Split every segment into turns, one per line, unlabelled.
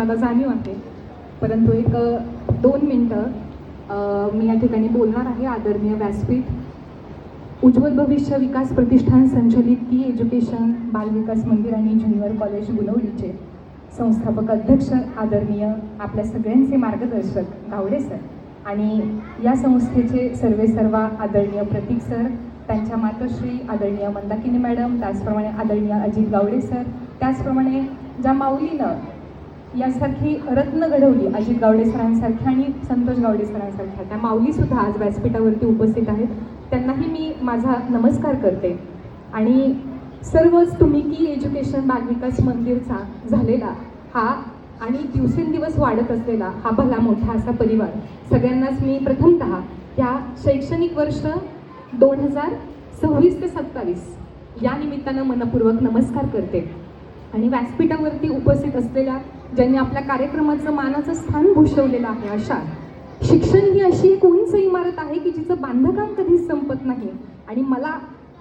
मला जाणीव आहे, परंतु एक 2 मिनटं मी या ठिकाणी बोलणार आहे. आदरणीय व्यासपीठ उज्ज्वल भविष्य विकास प्रतिष्ठान संचलित की एज्युकेशन बालविकास मंदिर आणि ज्युनियर कॉलेज गुणवलीचे संस्थापक अध्यक्ष आदरणीय आपल्या सगळ्यांचे मार्गदर्शक गावडे सर आणि या संस्थेचे सर्वेसर्वा आदरणीय प्रतीक सर, त्यांच्या मातोश्री आदरणीय मंदाकिनी मॅडम, त्याचप्रमाणे आदरणीय अजित गावडे सर, त्याचप्रमाणे ज्या माऊलीनं यासारखी रत्न घडवली अजित गावडे सरांसारख्या आणि संतोष गावडे सरांसारख्या त्या माऊलीसुद्धा आज व्यासपीठावरती उपस्थित आहेत. त्यांनाही मी माझा नमस्कार करते. आणि सर्वच तुम्ही की एज्युकेशन बालविकास मंदिरचा झालेला हा आणि दिवसेंदिवस वाढत असलेला हा भला मोठा असा परिवार सगळ्यांनाच मी प्रथमतः त्या शैक्षणिक वर्ष 2026 ते 27 या निमित्तानं मनपूर्वक नमस्कार करते. आणि व्यासपीठावरती उपस्थित असलेल्या ज्यांनी आपल्या कार्यक्रमाचं मानाचं स्थान भूषवलेलं आहे, अशा शिक्षण ही अशी एक उंच इमारत आहे की जिचं बांधकाम कधीच संपत नाही. आणि मला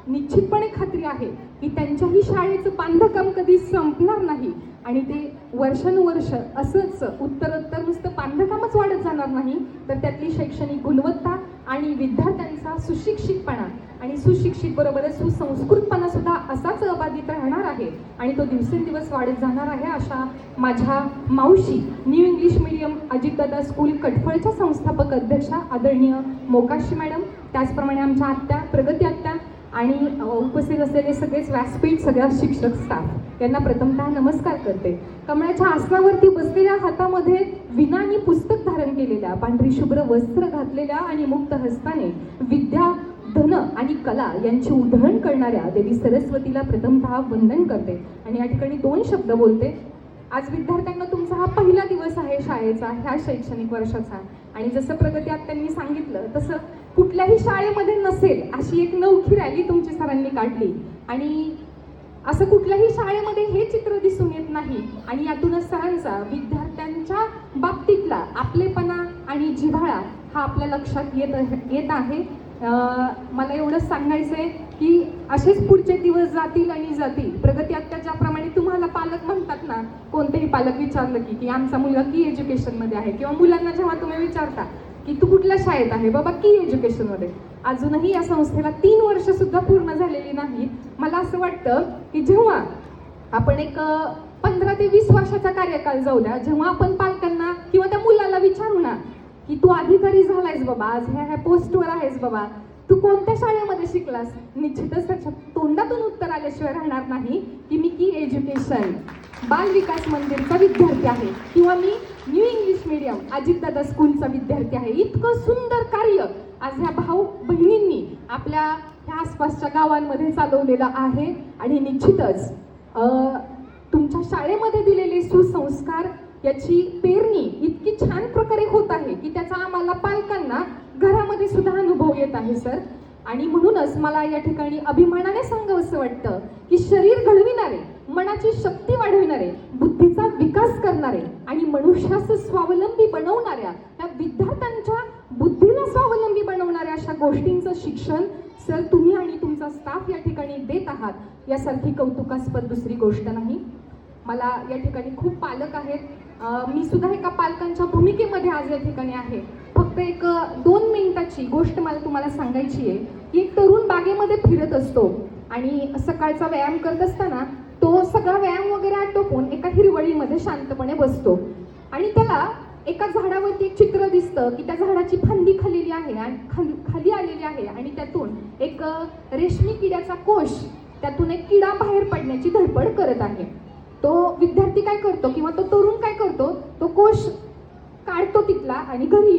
निश्चितपणे खात्री आहे की त्यांच्याही शाळेचं बांधकाम कधीच संपणार नाही आणि ते वर्षानुवर्ष असंच उत्तरोत्तर नुसतं बांधकामच वाढत जाणार नाही, तर त्यातली शैक्षणिक गुणवत्ता आणि विद्यार्थ्यांचा सुशिक्षितपणा आणि सुशिक्षित बरोबरच सुसंस्कृतपणा सुद्धा असाच अबाधित राहणार आहे आणि तो दिवसेंदिवस वाढत जाणार आहे. अशा माझ्या मावशी new English medium Ajitdada school कटफळच्या संस्थापक अध्यक्षा आदरणीय मोकाशी मॅडम, त्याचप्रमाणे आमच्या आत्या प्रगती आत्या आणि उपस्थित असलेले सगळेच व्यासपीठ सगळ्या शिक्षक स्टाफ यांना प्रथमतः नमस्कार करते. कमळाच्या आसनावरती बसलेल्या, हातामध्ये विना आणि पुस्तक धारण केलेल्या, पांढरी शुभ्र वस्त्र घातलेल्या आणि मुक्त हस्ताने विद्या, धन आणि कला यांची उधळण करणाऱ्या देवी सरस्वतीला प्रथमतः वंदन करते. आणि या ठिकाणी 2 शब्द बोलते. आज विद्यार्थ्यांना तुमचा हा पहिला दिवस आहे शाळेचा, ह्या शैक्षणिक वर्षाचा. आणि जसं प्रगती त्यांनी सांगितलं तसं कुठल्याही शाळेमध्ये नसेल अशी एक नवखी रॅली तुमची सरांनी काढली आणि असं कुठल्याही शाळेमध्ये हे चित्र दिसून येत नाही. आणि यातूनच सरांचा विद्यार्थ्यांच्या बाबतीतला आपलेपणा आणि जिव्हाळा हा आपल्या लक्षात येत आहे. मला एवढंच सांगायचं आहे की असेच पुढचे दिवस जातील आणि जातील. प्रगती आत्ता ज्याप्रमाणे तुम्हाला पालक म्हणतात ना, कोणतेही पालक विचारलं की आमचा मुलगा की एज्युकेशनमध्ये आहे, किंवा मुलांना जेव्हा तुम्ही विचारता की तू कुठल्या शाळेत आहे, बाबा की एज्युकेशनमध्ये, अजूनही या संस्थेला 3 वर्ष सुद्धा पूर्ण झालेली नाही. मला असं वाटतं की जेव्हा आपण एक 15 ते 20 वर्षाचा कार्यकाल जाऊ द्या, जेव्हा आपण पालकांना किंवा त्या मुलाला विचारू ना की तू अधिकारी झालायस बाबा, आज ह्या पोस्टवर आहेस बाबा, तू कोणत्या शाळेमध्ये शिकलास, निश्चितच त्याच्या तोंडातून उत्तर आल्याशिवाय राहणार नाही की मी की एज्युकेशन बाल विकास मंदिरचा विद्यार्थी आहे किंवा मी न्यू इंग्लिश मीडियम अजितदादा स्कूलचा विद्यार्थी आहे. इतकं सुंदर कार्य आज ह्या भाऊ बहिणींनी आपल्या ह्या आसपासच्या गावांमध्ये चालवलेलं आहे. आणि निश्चितच तुमच्या शाळेमध्ये दिलेले सुसंस्कार याची पेरणी इतकी छान प्रकारे होत आहे की त्याचा आम्हाला पालकांना घरामध्ये सुद्धा अनुभव येत आहे सर. आणि म्हणूनच मला या ठिकाणी अभिमानाने सांगावंसं वाटतं की शरीर घडविणारे, मनाची शक्ती वाढविणारे, बुद्धीचा विकास करणारे आणि मनुष्यास स्वावलंबी बनवणाऱ्या, त्या विद्यार्थ्यांच्या बुद्धीला स्वावलंबी बनवणाऱ्या अशा गोष्टींचं शिक्षण सर तुम्ही आणि तुमचा स्टाफ या ठिकाणी देत आहात, यासारखी कौतुकास्पद दुसरी गोष्ट नाही. मला या ठिकाणी खूप पालक आहेत, मी सुद्धा एका पालकांच्या भूमिकेमध्ये आज या ठिकाणी आहे. फक्त एक 2 मिनिटाची गोष्ट मला तुम्हाला सांगायची आहे की एक तरुण बागेमध्ये फिरत असतो आणि सकाळचा व्यायाम करत असताना तो सगळा व्यायाम वगैरे आटोपून एका हिरवळीमध्ये शांतपणे बसतो आणि त्याला एका झाडावरती एक चित्र दिसतं की त्या झाडाची फांदी खाल्लेली आहे आणि खाली आलेली आहे आणि त्यातून एक रेशमी किड्याचा कोश, त्यातून एक किडा बाहेर पडण्याची धडपड करत आहे. तो विद्यार्थी काय करतो किंवा तो तरुण काय करतो, तो कोश काढतो तिथला आणि घरी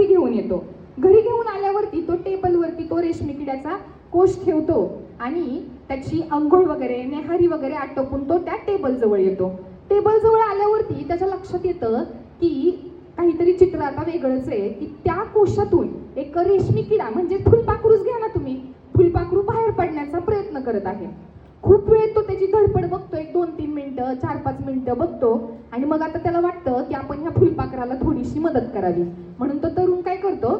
घेऊन येतो. घरी घेऊन आल्यावरती तो टेबलवरती तो रेशमी किड्याचा कोश ठेवतो आणि त्याची अंघोळ वगैरे, नेहारी वगैरे आटोपून तो त्या टेबल जवळ येतो. टेबल जवळ आल्यावरती त्याच्या लक्षात येतं की काहीतरी चित्र आता वेगळंच आहे की त्या कोशातून एक रेशमी किडा, म्हणजे फुलपाखरूच घ्या ना तुम्ही, फुलपाखरू बाहेर पडण्याचा प्रयत्न करत आहे. खूप वेळ तो त्याची धडपड बघतो, 1-2-3 मिनिटं, 4-5 मिनिटं बघतो आणि मग आता त्याला वाटतं की आपण ह्या फुलपाखराला थोडीशी मदत करावी. म्हणून तो तरुण काय करतो,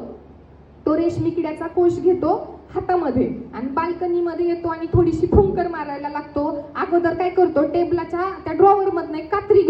तो रेशमी किड्याचा कोश घेतो, हातामध्ये आणि बाल्कनीमध्ये येतो आणि थोडीशी फुंकर मारायला लागतो. अगोदर काय करतो, टेबलाच्या त्या ड्रॉवर मधनं एक कात्री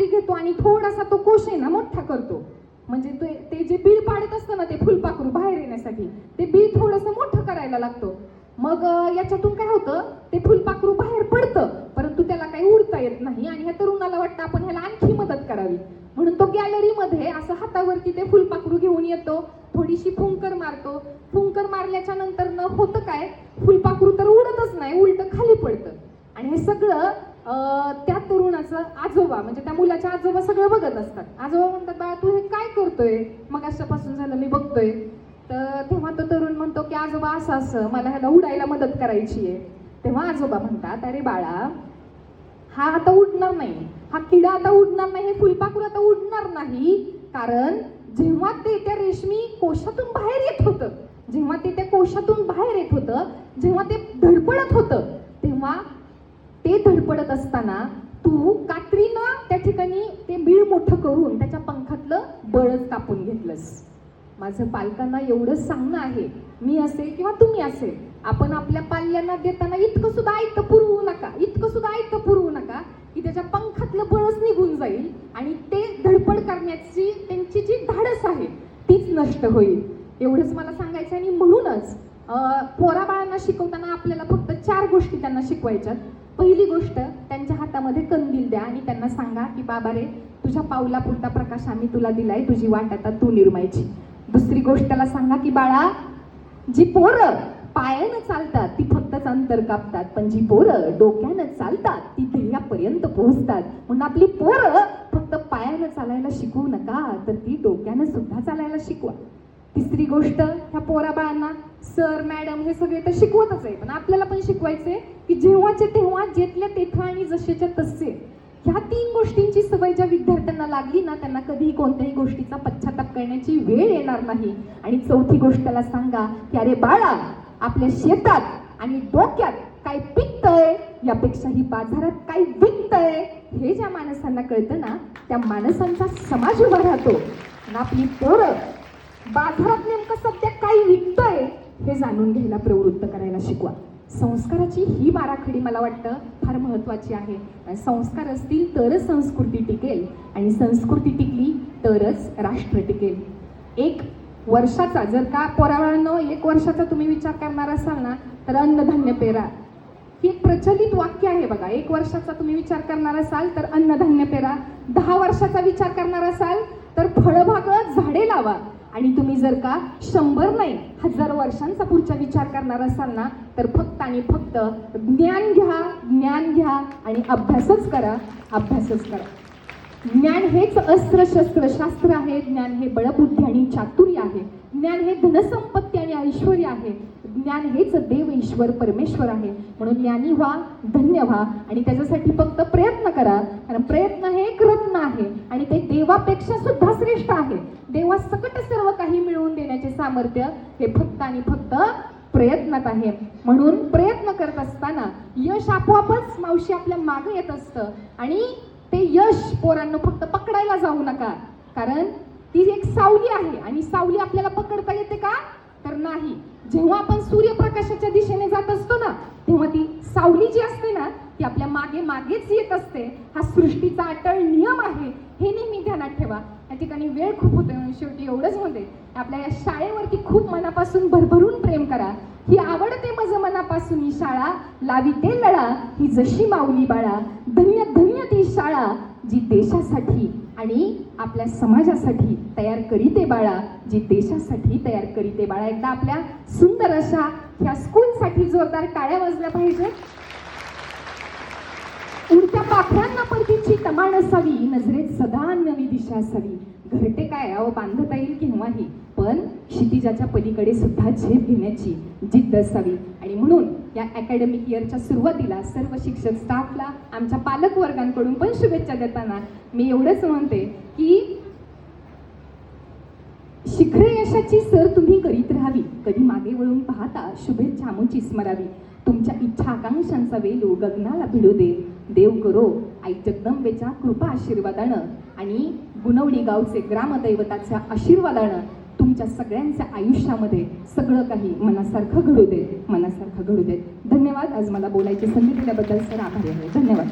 घेतो आणि थोडासा तो कोश आहे ना मोठा करतो. म्हणजे ते जे बीळ पाडत असतं ना ते फुलपाखरू बाहेर येण्यासाठी ते बीळ थोडंसं मोठं करायला लागतो. मग याच्यातून काय होतं, ते फुलपाखरू बाहेर पडतं, परंतु त्याला काही उडता येत नाही आणि ह्या तरुणाला वाटतं आपण ह्याला आणखी मदत करावी. म्हणून तो गॅलरीमध्ये असं हातावरती ते फुलपाखरू घेऊन येतो, थोडीशी फुंकर मारतो. फुंकर मारल्याच्या नंतर न होतं काय, फुलपाखरू तर उडतच नाही, उलट खाली पडतं. आणि हे सगळं त्या तरुणाचं आजोबा म्हणजे त्या मुलाच्या आजोबा सगळं बघत असतात. आजोबा म्हणतात, बाळा तू हे काय करतोय, मग अशापासून झालं मी बघतोय. तर तेव्हा तो तरुण म्हणतो की आजोबा असं मला ह्याला उडायला मदत करायची आहे. तेव्हा आजोबा म्हणतात, अरे बाळा हा आता उडणार नाही, हा किडा आता उडणार नाही, हे फुलपाखरू आता उडणार नाही. कारण जेव्हा ते त्या रेशमी कोशातून बाहेर येत होतं, जेव्हा ते त्या कोशातून बाहेर येत होतं, जेव्हा ते धडपडत होतं, तेव्हा ते धडपडत असताना तू कात्रीनं त्या ठिकाणी ते बीळ मोठं करून त्याच्या पंखातलं बळच कापून घेतलंस. माझं पालकांना एवढंच सांगणं आहे, मी असेल किंवा तुम्ही असेल, आपण आपल्या पाल्यांना देताना इतकं सुद्धा आयतं पुरवू नका की त्याच्या पंखातलं बळच निघून जाईल आणि ते धडपड करण्याची त्यांची जी धाडस आहे तीच नष्ट होईल. एवढंच मला सांगायचं. आणि म्हणूनच पोराबाळांना शिकवताना आपल्याला फक्त 4 गोष्टी त्यांना शिकवायच्यात. पहिली गोष्ट, त्यांच्या हातामध्ये कंदील द्या आणि त्यांना सांगा की बाबा रे, तुझ्या पावलापुरता प्रकाश आम्ही तुला दिलाय, तुझी वाट आता तू निर्मायची. दुसरी गोष्ट त्याला सांगा की बाळा, जी पोरं पायानं चालतात ती फक्तच अंतर कापतात, पण जी पोरं डोक्यानं चालतात ती ध्येयापर्यंत पोहोचतात. म्हणून आपली पोरं फक्त पायानं चालायला शिकवू नका, तर ती डोक्यानं सुद्धा चालायला शिकवा. तिसरी गोष्ट, ह्या पोराबाळांना सर मॅडम हे सगळे तर शिकवतच आहे, पण आपल्याला पण शिकवायचंय की जेव्हाचे तेव्हा, जेथल्या तेथं आणि जसेच्या तसे, ह्या 3 गोष्टींची सवय ज्या विद्यार्थ्यांना लागली ना, त्यांना कधीही कोणत्याही गोष्टीचा पश्चाताप करण्याची वेळ येणार नाही. आणि चौथी गोष्ट त्याला सांगा की अरे बाळा, आपल्या शेतात आणि डोक्यात काय पिकतंय यापेक्षाही बाजारात काय विकतंय हे ज्या माणसांना कळतं ना, त्या माणसांचा समाज उभा राहतो. आणि आपली पोरं बाजारात नेमकं सध्या काय विकतंय हे जाणून घ्यायला प्रवृत्त करायला शिकवा. संस्काराची ही बाराखडी मला वाटतं फार महत्त्वाची आहे. संस्कार असतील तरच संस्कृती टिकेल आणि संस्कृती टिकली तरच राष्ट्र टिकेल. 1 वर्षाचा जर का पोराबाळांनो 1 वर्षाचा तुम्ही विचार करणार असाल ना, तर अन्नधान्य पेरा ही एक प्रचलित वाक्य आहे बघा. 1 वर्षाचा तुम्ही विचार करणार असाल तर अन्नधान्य पेरा. 10 वर्षाचा विचार करणार असाल तर फळबाग झाडे लावा. आणि तुम्ही जर का 100 नाही 1000 वर्षांचा पुढचा विचार करणार असाल ना, तर फक्त आणि फक्त ज्ञान घ्या आणि अभ्यासच करा. ज्ञान हेच अस्त्र शस्त्र शास्त्र आहे. ज्ञान हे बळबुद्धी आणि चातुर्य आहे. ज्ञान हे धनसंपत्ती आणि ऐश्वर्य आहे. ज्ञान हेच देव ईश्वर परमेश्वर आहे. म्हणून ज्ञानी व्हा, धन्य व्हा आणि त्याच्यासाठी फक्त प्रयत्न करा. कारण प्रयत्न हे एक रत्न आहे आणि ते देवापेक्षा सुद्धा श्रेष्ठ आहे. देवासकट सर्व काही मिळवून देण्याचे सामर्थ्य हे फक्त आणि फक्त प्रयत्नात आहे. म्हणून प्रयत्न करत असताना यश आपोआपच मावशी आपल्या मागे येत असतं. आणि ते यश पोरांनो फक्त पकडायला जाऊ नका, कारण ती एक सावली आहे आणि सावली आपल्याला पकडता येते का, तर नाही. जेव्हा आपण सूर्यप्रकाशाच्या दिशेने जात असतो ना, तेव्हा ती सावली जी असते ना ती आपल्या मागेच येत असते. हा सृष्टीचा अटळ नियम आहे, हे नेहमी ध्यानात ठेवा. या ठिकाणी वेळ खूप होतोय म्हणून शेवटी एवढंच म्हणते, आपल्या या शाळेवरती खूप मनापासून भरभरून प्रेम करा. ही आवडते मज मनापासून ही शाळा, लावी ते लळा ही जशी माऊली बाळा. धन्य धन्य ती शाळा जी देशासाठी आणि आपल्या समाजासाठी तयार करीते बाळा, जी देशासाठी तयार करीते बाळा. एकदा आपल्या सुंदर अशा ह्या स्कूलसाठी जोरदार टाळ्या वाजल्या पाहिजे. उडत्या पाखरांना परतीची तमाण असावी, नजरेत सदा नवी दिशा असावी. घरटे काय अहो बांधता येईल केव्हाही, पण क्षितिजाच्या पलीकडे सुद्धा झेप घेण्याची जिद्द असावी. आणि म्हणून या अकॅडमिक इयरच्या सुरुवातीला सर्व शिक्षक स्टाफला, आमच्या पालक वर्गांकडून पण शुभेच्छा देताना मी एवढंच म्हणते की शिखरे यशाची सर तुम्ही करीत राहावी, कधी मागे वळून पाहता शुभेच्छा आमुची स्मरावी. तुमच्या इच्छा आकांक्षांचा वेलू गगनाला भिडू दे. देव करो आई जगदंबेच्या कृपा आशीर्वादानं आणि गुणवडी गावचे ग्रामदैवताच्या आशीर्वादानं तुमच्या सगळ्यांच्या आयुष्यामध्ये सगळं काही मनासारखं घडू देत, मनासारखं घडू देत. धन्यवाद. आज मला बोलायची संधी दिल्याबद्दल सर आभारी आहे. धन्यवाद.